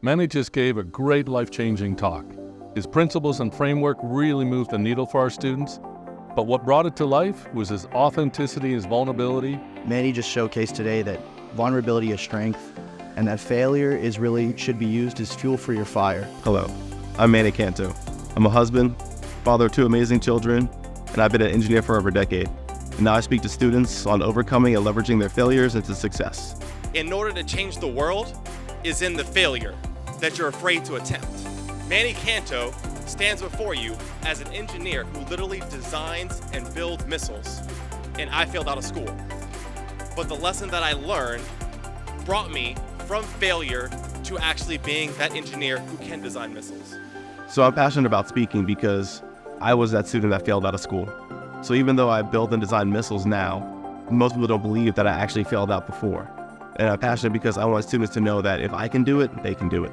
Mannie just gave a great life-changing talk. His principles and framework really moved the needle for our students, but what brought it to life was his authenticity, his vulnerability. Mannie just showcased today that vulnerability is strength, and that failure should be used as fuel for your fire. Hello, I'm Mannie Canto. I'm a husband, father of 2 amazing children, and I've been an engineer for over a decade. And now I speak to students on overcoming and leveraging their failures into success. In order to change the world is in the failure that you're afraid to attempt. Mannie Canto stands before you as an engineer who literally designs and builds missiles, and I failed out of school. But the lesson that I learned brought me from failure to actually being that engineer who can design missiles. So I'm passionate about speaking because I was that student that failed out of school. So even though I build and design missiles now, most people don't believe that I actually failed out before. And I'm passionate because I want students to know that if I can do it, they can do it.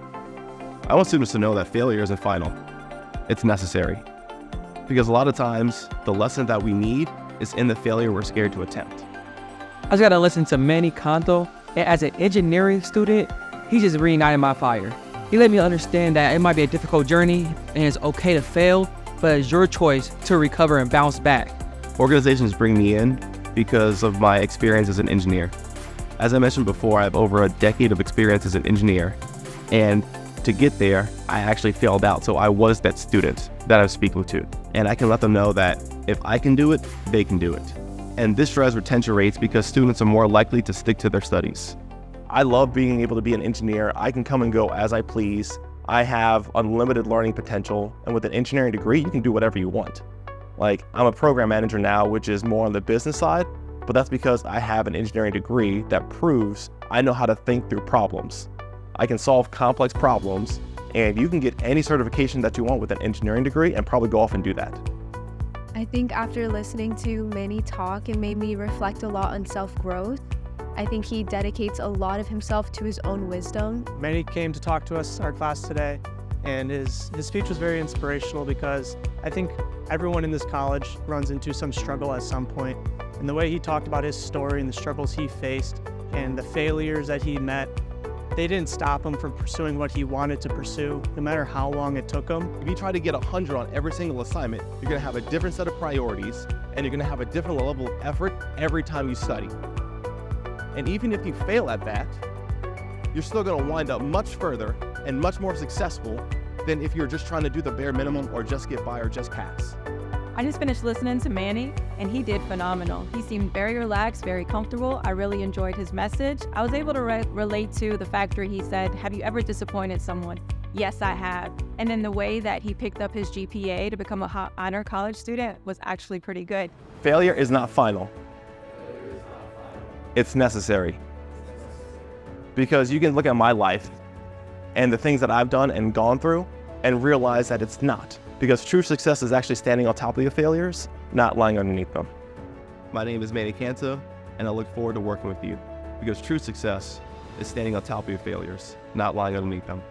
I want students to know that failure isn't final. It's necessary. Because a lot of times, the lesson that we need is in the failure we're scared to attempt. I just got to listen to Mannie Canto, and as an engineering student, he just reignited my fire. He let me understand that it might be a difficult journey, and it's okay to fail, but it's your choice to recover and bounce back. Organizations bring me in because of my experience as an engineer. As I mentioned before, I have over a decade of experience as an engineer, and to get there, I actually failed out, so I was that student that I'm speaking to. And I can let them know that if I can do it, they can do it. And this drives retention rates because students are more likely to stick to their studies. I love being able to be an engineer. I can come and go as I please. I have unlimited learning potential, and with an engineering degree, you can do whatever you want. Like, I'm a program manager now, which is more on the business side, but that's because I have an engineering degree that proves I know how to think through problems. I can solve complex problems, and you can get any certification that you want with an engineering degree and probably go off and do that. I think after listening to Mannie talk, it made me reflect a lot on self-growth. I think he dedicates a lot of himself to his own wisdom. Mannie came to talk to us, our class today, and his speech was very inspirational because I think everyone in this college runs into some struggle at some point. And the way he talked about his story and the struggles he faced and the failures that he met, they didn't stop him from pursuing what he wanted to pursue, no matter how long it took him. If you try to get 100 on every single assignment, you're gonna have a different set of priorities, and you're gonna have a different level of effort every time you study. And even if you fail at that, you're still gonna wind up much further and much more successful than if you're just trying to do the bare minimum or just get by or just pass. I just finished listening to Mannie, and he did phenomenal. He seemed very relaxed, very comfortable. I really enjoyed his message. I was able to relate to the fact where he said, "Have you ever disappointed someone?" Yes, I have. And then the way that he picked up his GPA to become a honor college student was actually pretty good. Failure is not final. It's necessary. Because you can look at my life and the things that I've done and gone through and realize that it's not. Because true success is actually standing on top of your failures, not lying underneath them. My name is Mannie Canto, and I look forward to working with you. Because true success is standing on top of your failures, not lying underneath them.